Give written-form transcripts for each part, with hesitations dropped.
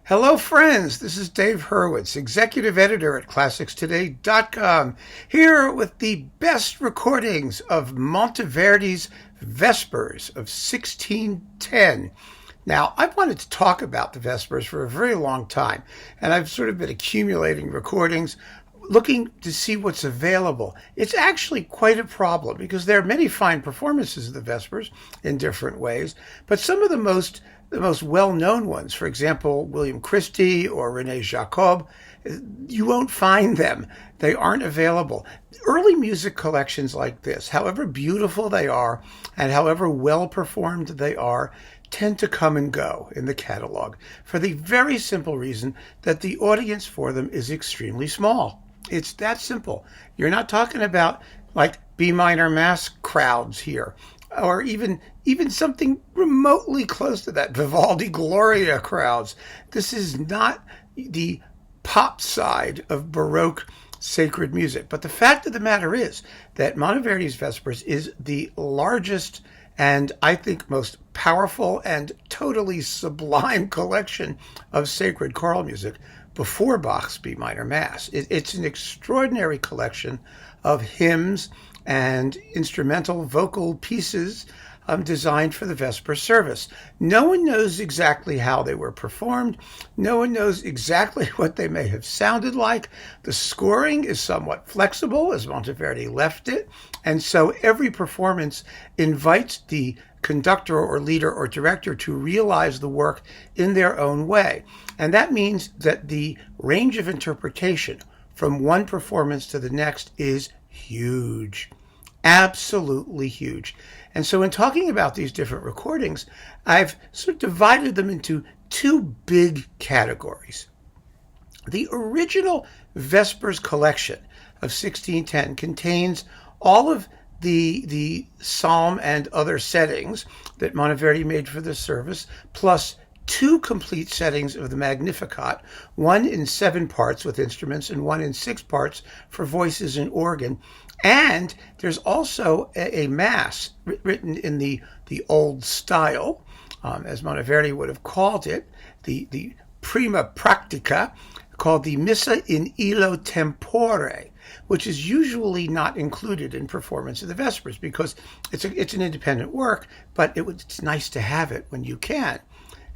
Hello, friends. This is Dave Hurwitz, executive editor at ClassicsToday.com, here with the best recordings of Monteverdi's Vespers of 1610. Now, I've wanted to talk about the Vespers for a very long time, and I've sort of been accumulating recordings, looking to see what's available. It's actually quite a problem because there are many fine performances of the Vespers in different ways, but some of the most well-known ones, for example, William Christie or René Jacob, you won't find them. They aren't available. Early music collections like this, however beautiful they are and however well performed they are, tend to come and go in the catalog for the very simple reason that the audience for them is extremely small. It's that simple. You're not talking about like B minor mass crowds here, or even something remotely close to that, Vivaldi Gloria crowds. This is not the pop side of Baroque sacred music. But the fact of the matter is that Monteverdi's Vespers is the largest and I think most powerful and totally sublime collection of sacred choral music before Bach's B minor Mass. It's an extraordinary collection of hymns and instrumental vocal pieces designed for the Vesper service. No one knows exactly how they were performed. No one knows exactly what they may have sounded like. The scoring is somewhat flexible, as Monteverdi left it, and so every performance invites the conductor or leader or director to realize the work in their own way. And that means that the range of interpretation from one performance to the next is huge. Absolutely huge. And so in talking about these different recordings, I've sort of divided them into two big categories. The original Vespers collection of 1610 contains all of the psalm and other settings that Monteverdi made for the service, plus two complete settings of the Magnificat, one in 7 parts with instruments and one in 6 parts for voices and organ. And there's also a mass written in the old style, as Monteverdi would have called it, the prima practica, called the Missa in illo tempore, which is usually not included in performance of the Vespers because it's an independent work, but it's nice to have it when you can.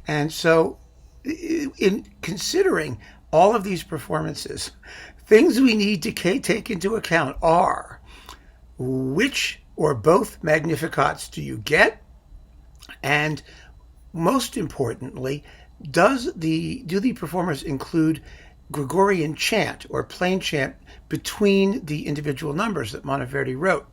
And so in considering all of these performances, things we need to take into account are which or both Magnificats do you get? And most importantly, do the performers include Gregorian chant or plain chant between the individual numbers that Monteverdi wrote?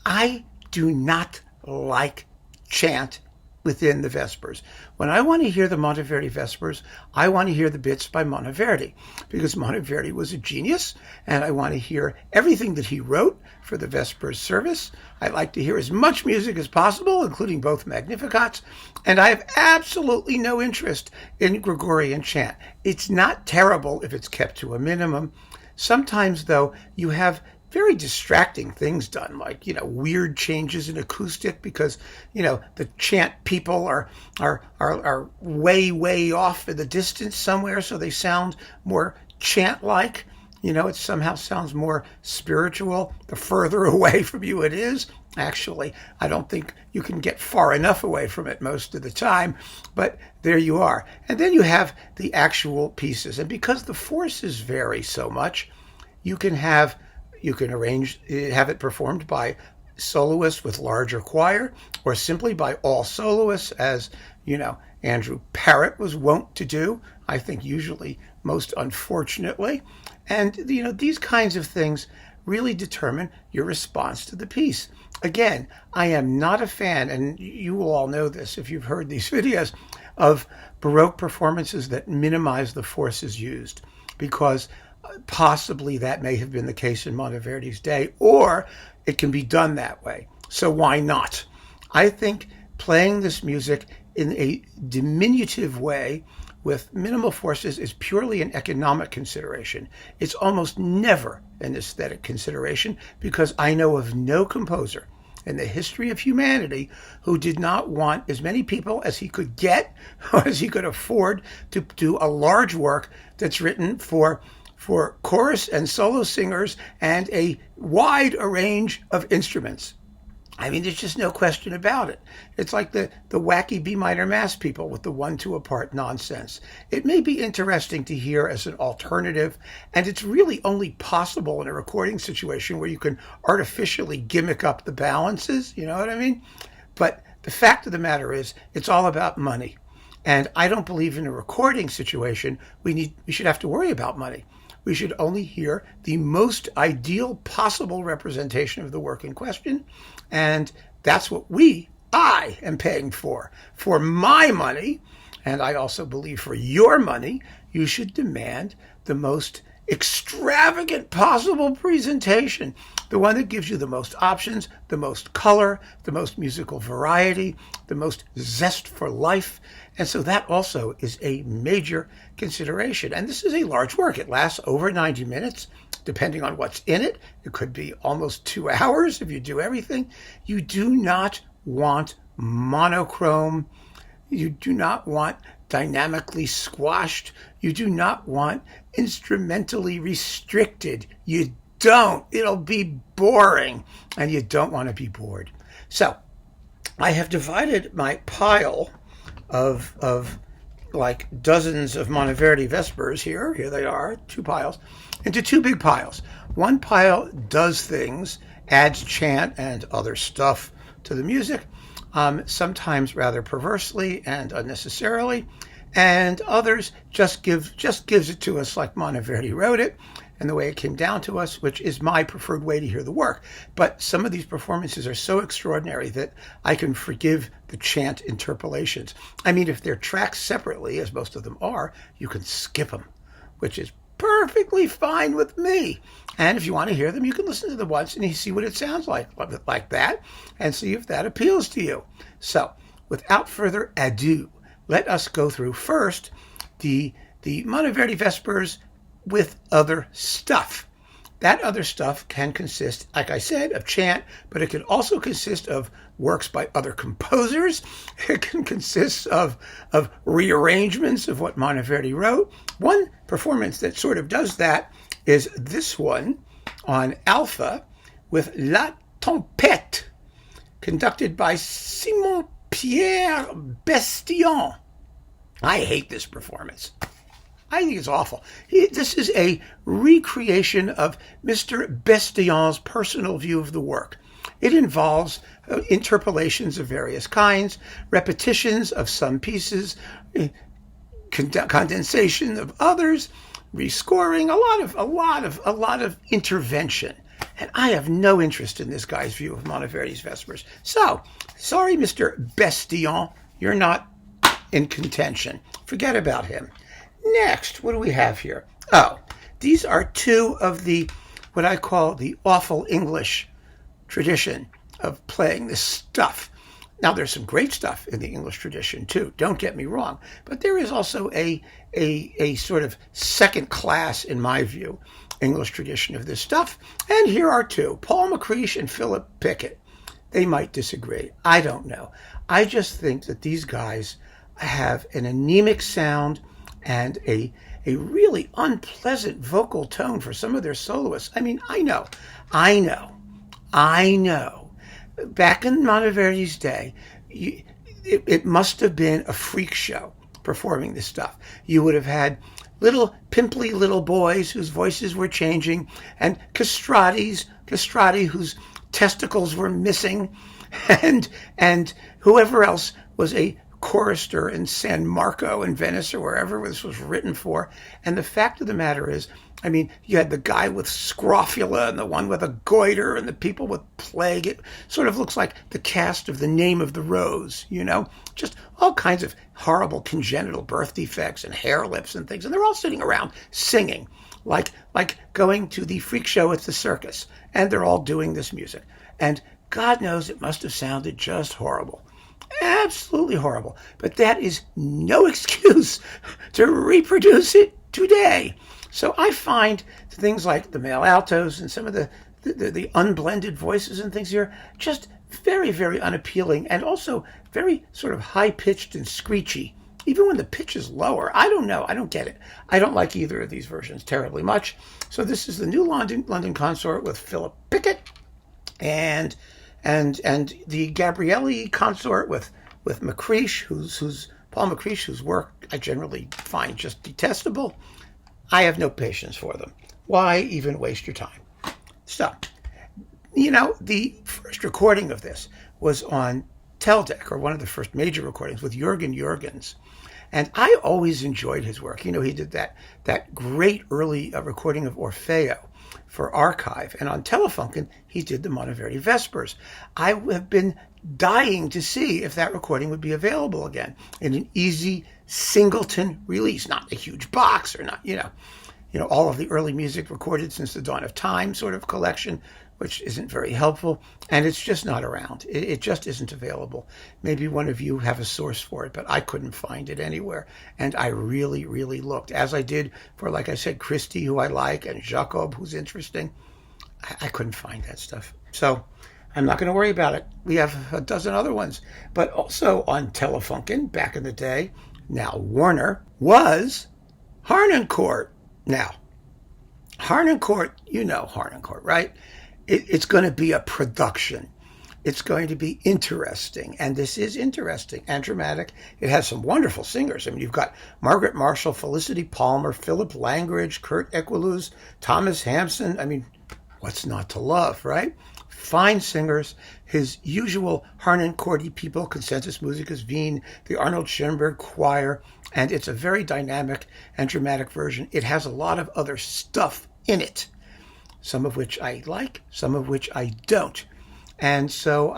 I do not like chant within the Vespers. When I want to hear the Monteverdi Vespers, I want to hear the bits by Monteverdi because Monteverdi was a genius and I want to hear everything that he wrote for the Vespers service. I like to hear as much music as possible, including both Magnificats, and I have absolutely no interest in Gregorian chant. It's not terrible if it's kept to a minimum. Sometimes, though, you have very distracting things done, like, weird changes in acoustic because, the chant people are way off in the distance somewhere, so they sound more chant-like. It somehow sounds more spiritual the further away from you it is. Actually, I don't think you can get far enough away from it most of the time, but there you are. And then you have the actual pieces. And because the forces vary so much, you can have it performed by soloists with larger choir, or simply by all soloists, as Andrew Parrott was wont to do, I think usually most unfortunately. And these kinds of things really determine your response to the piece. Again, I am not a fan, and you will all know this if you've heard these videos, of Baroque performances that minimize the forces used, because possibly that may have been the case in Monteverdi's day, or it can be done that way. So why not? I think playing this music in a diminutive way with minimal forces is purely an economic consideration. It's almost never an aesthetic consideration because I know of no composer in the history of humanity who did not want as many people as he could get or as he could afford to do a large work that's written for chorus and solo singers and a wide range of instruments. I mean, there's just no question about it. It's like the wacky B minor mass people with the 1-2 apart nonsense. It may be interesting to hear as an alternative, and it's really only possible in a recording situation where you can artificially gimmick up the balances, you know what I mean? But the fact of the matter is, it's all about money. And I don't believe in a recording situation we should have to worry about money. We should only hear the most ideal possible representation of the work in question. And that's what I am paying for. For my money, and I also believe for your money, you should demand the most extravagant possible presentation. The one that gives you the most options, the most color, the most musical variety, the most zest for life. And so that also is a major consideration. And this is a large work. It lasts over 90 minutes, depending on what's in it. It could be almost 2 hours if you do everything. You do not want monochrome. You do not want dynamically squashed. You do not want instrumentally restricted. You don't. It'll be boring, and you don't want to be bored. So I have divided my pile of like dozens of Monteverdi Vespers here they are, 2 piles, into 2 big piles. One pile does things, adds chant and other stuff to the music, sometimes rather perversely and unnecessarily, and others just gives it to us like Monteverdi wrote it and the way it came down to us, which is my preferred way to hear the work. But some of these performances are so extraordinary that I can forgive the chant interpolations. I mean, if they're tracked separately, as most of them are, you can skip them, which is perfectly fine with me. And if you want to hear them, you can listen to them once and you see what it sounds like that, and see if that appeals to you. So, without further ado, let us go through first the Monteverdi Vespers with other stuff. That other stuff can consist, like I said, of chant, but it can also consist of works by other composers. It can consist of rearrangements of what Monteverdi wrote. One performance that sort of does that is this one on Alpha with La Tempête, conducted by Simon-Pierre Bestillon. I hate this performance. I think it's awful. This is a recreation of Mr. Bestillon's personal view of the work. It involves interpolations of various kinds, repetitions of some pieces, condensation of others, rescoring, a lot of intervention. And I have no interest in this guy's view of Monteverdi's Vespers. So, sorry, Mr. Bestillon, you're not in contention. Forget about him. Next, what do we have here? Oh, these are 2 of what I call the awful English tradition of playing this stuff. Now, there's some great stuff in the English tradition, too. Don't get me wrong. But there is also a sort of second class, in my view, English tradition of this stuff. And here are 2, Paul McCreesh and Philip Pickett. They might disagree. I don't know. I just think that these guys have an anemic sound and a really unpleasant vocal tone for some of their soloists. I mean, I know. Back in Monteverdi's day, it must have been a freak show performing this stuff. You would have had little pimply little boys whose voices were changing, and castrati whose testicles were missing, and whoever else was a chorister in San Marco in Venice or wherever this was written for. And the fact of the matter is, I mean, you had the guy with scrofula and the one with a goiter and the people with plague. It sort of looks like the cast of The Name of the Rose, you know, just all kinds of horrible congenital birth defects and hair lips and things. And they're all sitting around singing like going to the freak show at the circus. And they're all doing this music. And God knows it must have sounded just horrible. Absolutely horrible. But that is no excuse to reproduce it today. So I find things like the male altos and some of the unblended voices and things here just very, very unappealing, and also very sort of high-pitched and screechy. Even when the pitch is lower, I don't know. I don't get it. I don't like either of these versions terribly much. So this is the new London Consort with Philip Pickett, and the Gabrielli Consort with Macreish, who's Paul Macreish, whose work I generally find just detestable. I have no patience for them. Why even waste your time? So, the first recording of this was on Teldec, or one of the first major recordings with Jürgen Jürgens. And I always enjoyed his work. He did that great early recording of Orfeo for Archive. And on Telefunken, he did the Monteverdi Vespers. I have been dying to see if that recording would be available again in an easy singleton release, not a huge box, or not, all of the early music recorded since the dawn of time sort of collection, which isn't very helpful, and it's just not around. It just isn't available. Maybe one of you have a source for it, but I couldn't find it anywhere, and I really, really looked, as I did for, like I said, Christie, who I like, and Jacob, who's interesting. I couldn't find that stuff. So I'm not going to worry about it. We have a dozen other ones. But also on Telefunken, back in the day, now Warner, was Harnoncourt. Now, Harnoncourt, you know Harnoncourt, right? It's going to be a production. It's going to be interesting. And this is interesting and dramatic. It has some wonderful singers. I mean, you've got Margaret Marshall, Felicity Palmer, Philip Langridge, Kurt Equiluz, Thomas Hampson. I mean, what's not to love, right? Fine singers. His usual Harnoncourty people, Consensus Musicus Wien, the Arnold Schoenberg Choir, and it's a very dynamic and dramatic version. It has a lot of other stuff in it, some of which I like, some of which I don't. And so,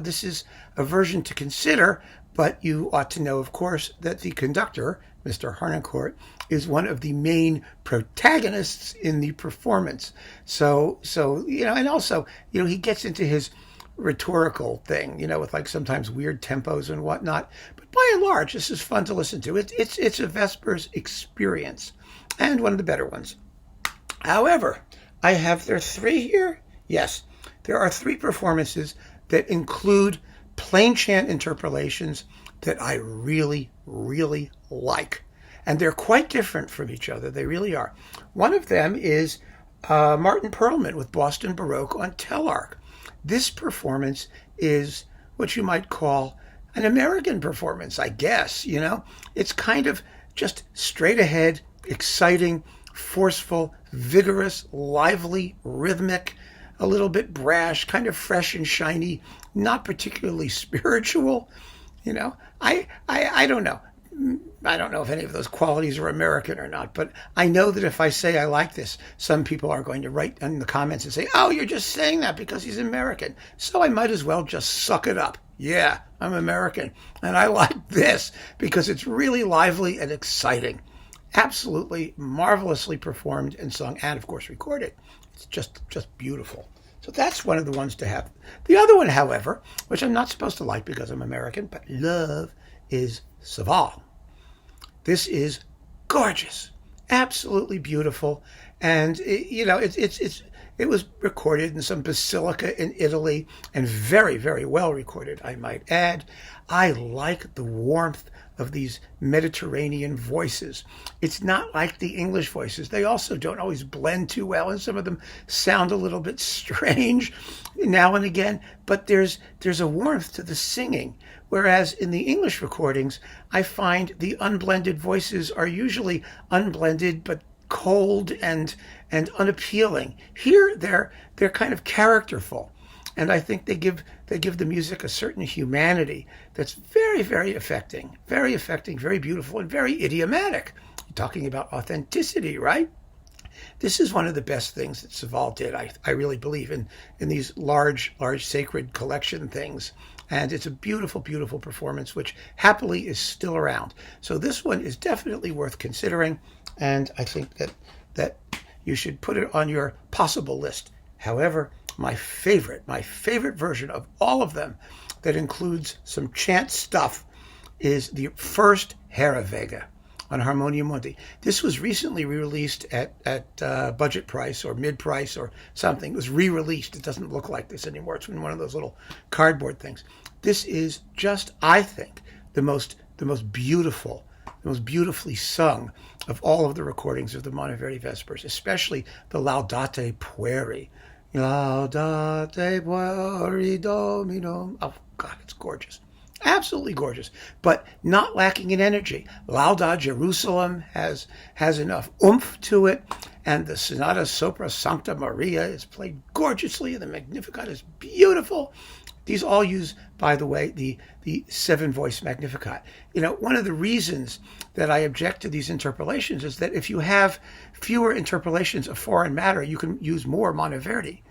this is a version to consider, but you ought to know, of course, that the conductor, Mr. Harnoncourt, is one of the main protagonists in the performance. So and also, he gets into his rhetorical thing, with like sometimes weird tempos and whatnot. But by and large, this is fun to listen to. It's a Vespers experience, and one of the better ones. However, there are three here. Yes, there are three performances that include plain chant interpolations that I really, really like. And they're quite different from each other. They really are. One of them is Martin Perlman with Boston Baroque on Telarc. This performance is what you might call an American performance, I guess. It's kind of just straight ahead, exciting, forceful, vigorous, lively, rhythmic, a little bit brash, kind of fresh and shiny, not particularly spiritual. I don't know. I don't know if any of those qualities are American or not, but I know that if I say I like this, some people are going to write in the comments and say, oh, you're just saying that because he's American. So I might as well just suck it up. Yeah, I'm American, and I like this because it's really lively and exciting. Absolutely marvelously performed and sung, and of course recorded. It's just beautiful. So that's one of the ones to have. The other one, however, which I'm not supposed to like because I'm American, but love, is Saval. This is gorgeous, absolutely beautiful, and it was recorded in some basilica in Italy, and very, very well recorded, I might add. I like the warmth of these Mediterranean voices. It's not like the English voices. They also don't always blend too well, and some of them sound a little bit strange now and again, but there's a warmth to the singing. Whereas in the English recordings, I find the unblended voices are usually unblended but cold and unappealing. Here they're kind of characterful, and I think they give the music a certain humanity that's very, very affecting, very beautiful, and very idiomatic. You're talking about authenticity, right? This is one of the best things that Saval did. I really believe in these large sacred collection things. And it's a beautiful, beautiful performance, which happily is still around. So this one is definitely worth considering, and I think that you should put it on your possible list. However, my favorite version of all of them that includes some chant stuff is the first Herrewege. on Harmonia Mundi. This was recently re-released at budget price or mid-price or something. It was re-released. It doesn't look like this anymore. It's in one of those little cardboard things. This is just, I think, the most beautiful, the most beautifully sung of all of the recordings of the Monteverdi Vespers, especially the Laudate Pueri. Laudate Pueri Dominum. Oh, God, it's gorgeous. Absolutely gorgeous, but not lacking in energy. Lauda Jerusalem has enough oomph to it, and the Sonata Sopra Sancta Maria is played gorgeously, and the Magnificat is beautiful. These all use, by the way, the seven-voice Magnificat. You know, one of the reasons that I object to these interpolations is that if you have fewer interpolations of foreign matter, you can use more Monteverdi.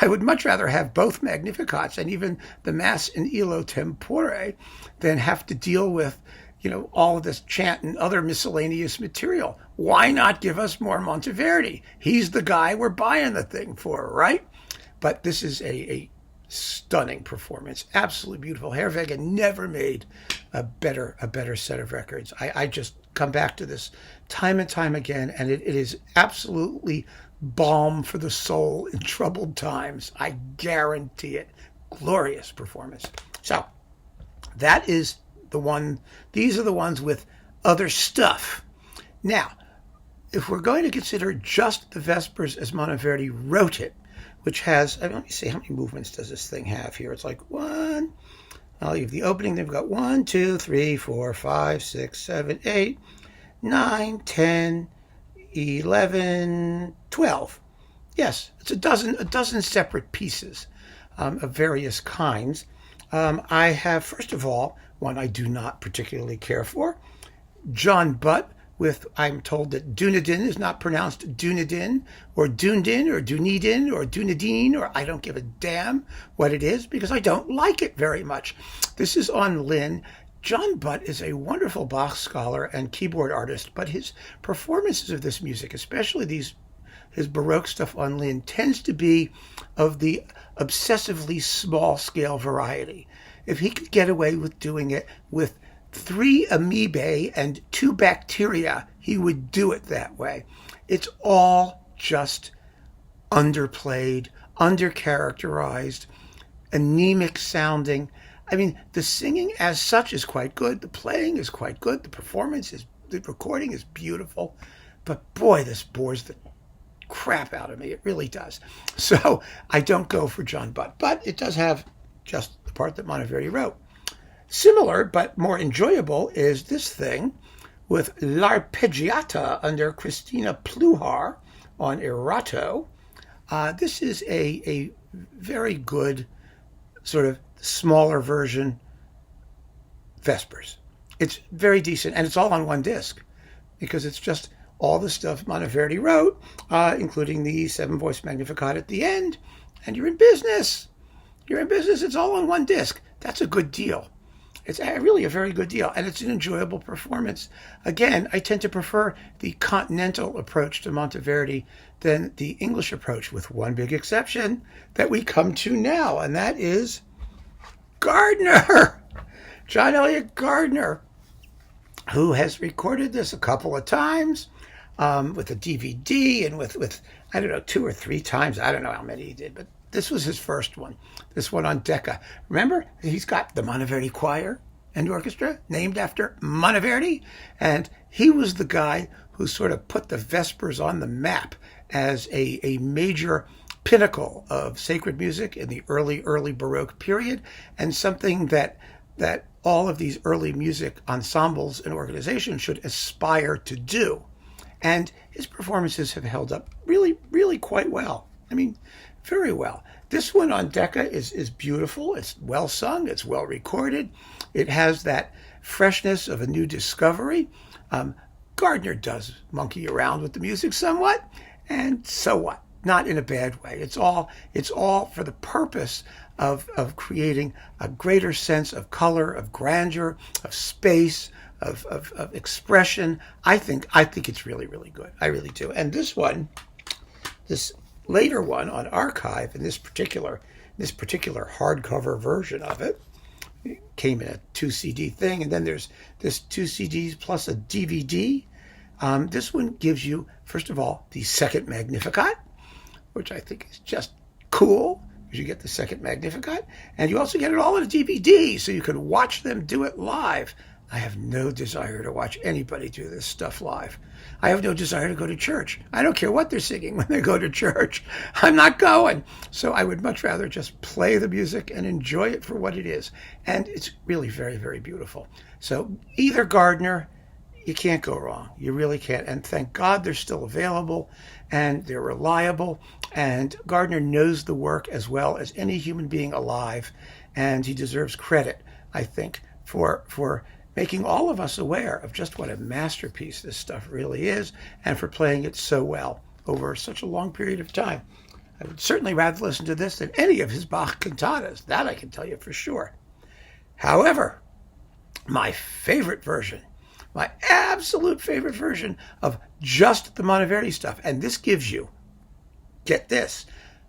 I would much rather have both Magnificats and even the Mass in Illo Tempore than have to deal with, you know, all of this chant and other miscellaneous material. Why not give us more Monteverdi? He's the guy we're buying the thing for, right? But this is a stunning performance, absolutely beautiful. Herweghe never made a better set of records. I just come back to this time and time again, and it is absolutely balm for the soul in troubled times. I guarantee it. Glorious performance. So that is the one. These are the ones with other stuff. Now, if we're going to consider just the Vespers as Monteverdi wrote it, which has, let me see, how many movements does this thing have here? It's like one. I'll leave the opening. They've got 1, 2, 3, 4, 5, 6, 7, 8, 9, 10, 11, 12. Yes, it's a dozen separate pieces of various kinds. I have, first of all, one I do not particularly care for, John Butt with, I'm told that Dunedin is not pronounced Dunedin or Dundin or Dunedin or Dunedin, or I don't give a damn what it is because I don't like it very much. This is on Lynn. John Butt is a wonderful Bach scholar and keyboard artist, but his performances of this music, especially his Baroque stuff on Lynn, tends to be of the obsessively small-scale variety. If he could get away with doing it with 3 amoebae and 2 bacteria, he would do it that way. It's all just underplayed, undercharacterized, anemic sounding. I mean, the singing as such is quite good. The playing is quite good. The recording is beautiful. But boy, this bores the crap out of me. It really does. So I don't go for John Butt. But it does have just the part that Monteverdi wrote. Similar, but more enjoyable, is this thing with L'Arpeggiata under Christina Pluhar on Erato. This is a very good sort of smaller version Vespers. It's very decent, and it's all on one disc because it's just all the stuff Monteverdi wrote, including the 7-voice Magnificat at the end, and you're in business. You're in business. It's all on one disc. That's a good deal. It's really a very good deal, and it's an enjoyable performance. Again, I tend to prefer the continental approach to Monteverdi than the English approach, with one big exception that we come to now, and that is Gardner, John Elliott Gardner, who has recorded this a couple of times with a DVD and with I don't know, 2 or 3 times. I don't know how many he did, but this was his first one, this one on Decca. Remember, he's got the Monteverdi Choir and Orchestra named after Monteverdi, and he was the guy who sort of put the Vespers on the map as a major pinnacle of sacred music in the early Baroque period, and something that all of these early music ensembles and organizations should aspire to do. And his performances have held up really, really quite well. I mean, very well. This one on Decca is beautiful. It's well sung. It's well recorded. It has that freshness of a new discovery. Gardner does monkey around with the music somewhat, and so what? Not in a bad way. It's all for the purpose of creating a greater sense of color, of grandeur, of space, of expression. I think it's really, really good. I really do. And this later one on archive, in this particular hardcover version of it, It came in a 2 CD thing, and then there's this 2 CDs plus a DVD. This one gives you, first of all, the second Magnificat, which I think is just cool, because you get the second Magnificat, and you also get it all on a DVD, so you can watch them do it live. I have no desire to watch anybody do this stuff live. I have no desire to go to church. I don't care what they're singing when they go to church. I'm not going. So I would much rather just play the music and enjoy it for what it is. And it's really very, very beautiful. So either Gardner, you can't go wrong. You really can't. And thank God they're still available and they're reliable. And Gardner knows the work as well as any human being alive. And he deserves credit, I think, for making all of us aware of just what a masterpiece this stuff really is, and for playing it so well over such a long period of time. I would certainly rather listen to this than any of his Bach cantatas. That I can tell you for sure. However, my favorite version, my absolute favorite version of just the Monteverdi stuff, and this gives you, get this,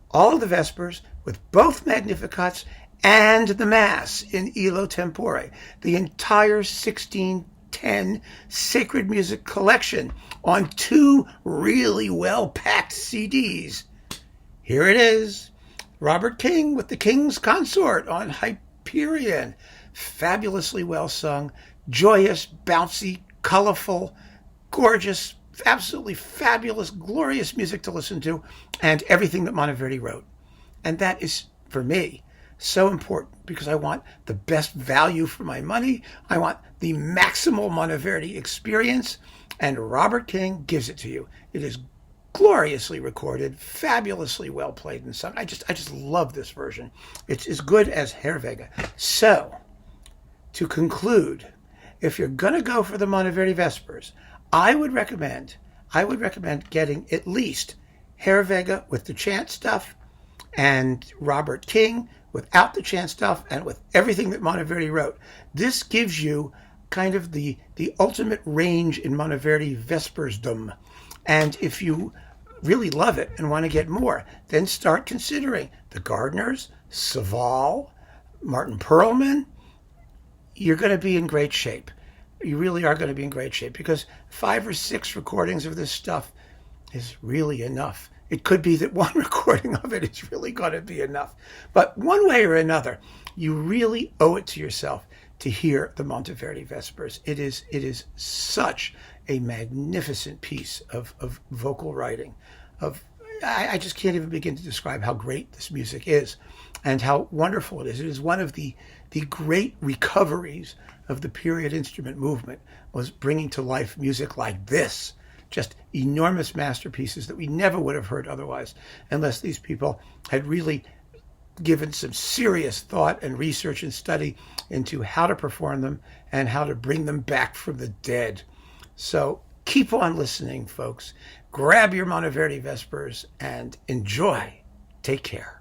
all of the Vespers with both Magnificats and the Mass in Illo Tempore, the entire 1610 sacred music collection on 2 really well-packed CDs. Here it is, Robert King with the King's Consort on Hyperion. Fabulously well sung, joyous, bouncy, colorful, gorgeous, absolutely fabulous, glorious music to listen to, and everything that Monteverdi wrote. And that is, for me, so important, because I want the best value for my money. I want the maximal Monteverdi experience, and Robert King gives it to you. It is gloriously recorded, fabulously well played and sung. I just love this version. It's as good as Herr. So, to conclude, if you're going to go for the Monteverdi Vespers, I would recommend getting at least Herr with the chant stuff and Robert King without the chant stuff and with everything that Monteverdi wrote. This gives you kind of the ultimate range in Monteverdi Vespersdom. And if you really love it and want to get more, then start considering the Gardners, Saval, Martin Perlman. You're going to be in great shape. You really are going to be in great shape, because 5 or 6 recordings of this stuff is really enough. It could be that one recording of it is really going to be enough. But one way or another, you really owe it to yourself to hear the Monteverdi Vespers. It is such a magnificent piece of vocal writing. I just can't even begin to describe how great this music is and how wonderful it is. It is one of the great recoveries of the period instrument movement, was bringing to life music like this. Just enormous masterpieces that we never would have heard otherwise, unless these people had really given some serious thought and research and study into how to perform them and how to bring them back from the dead. So keep on listening, folks. Grab your Monteverdi Vespers and enjoy. Take care.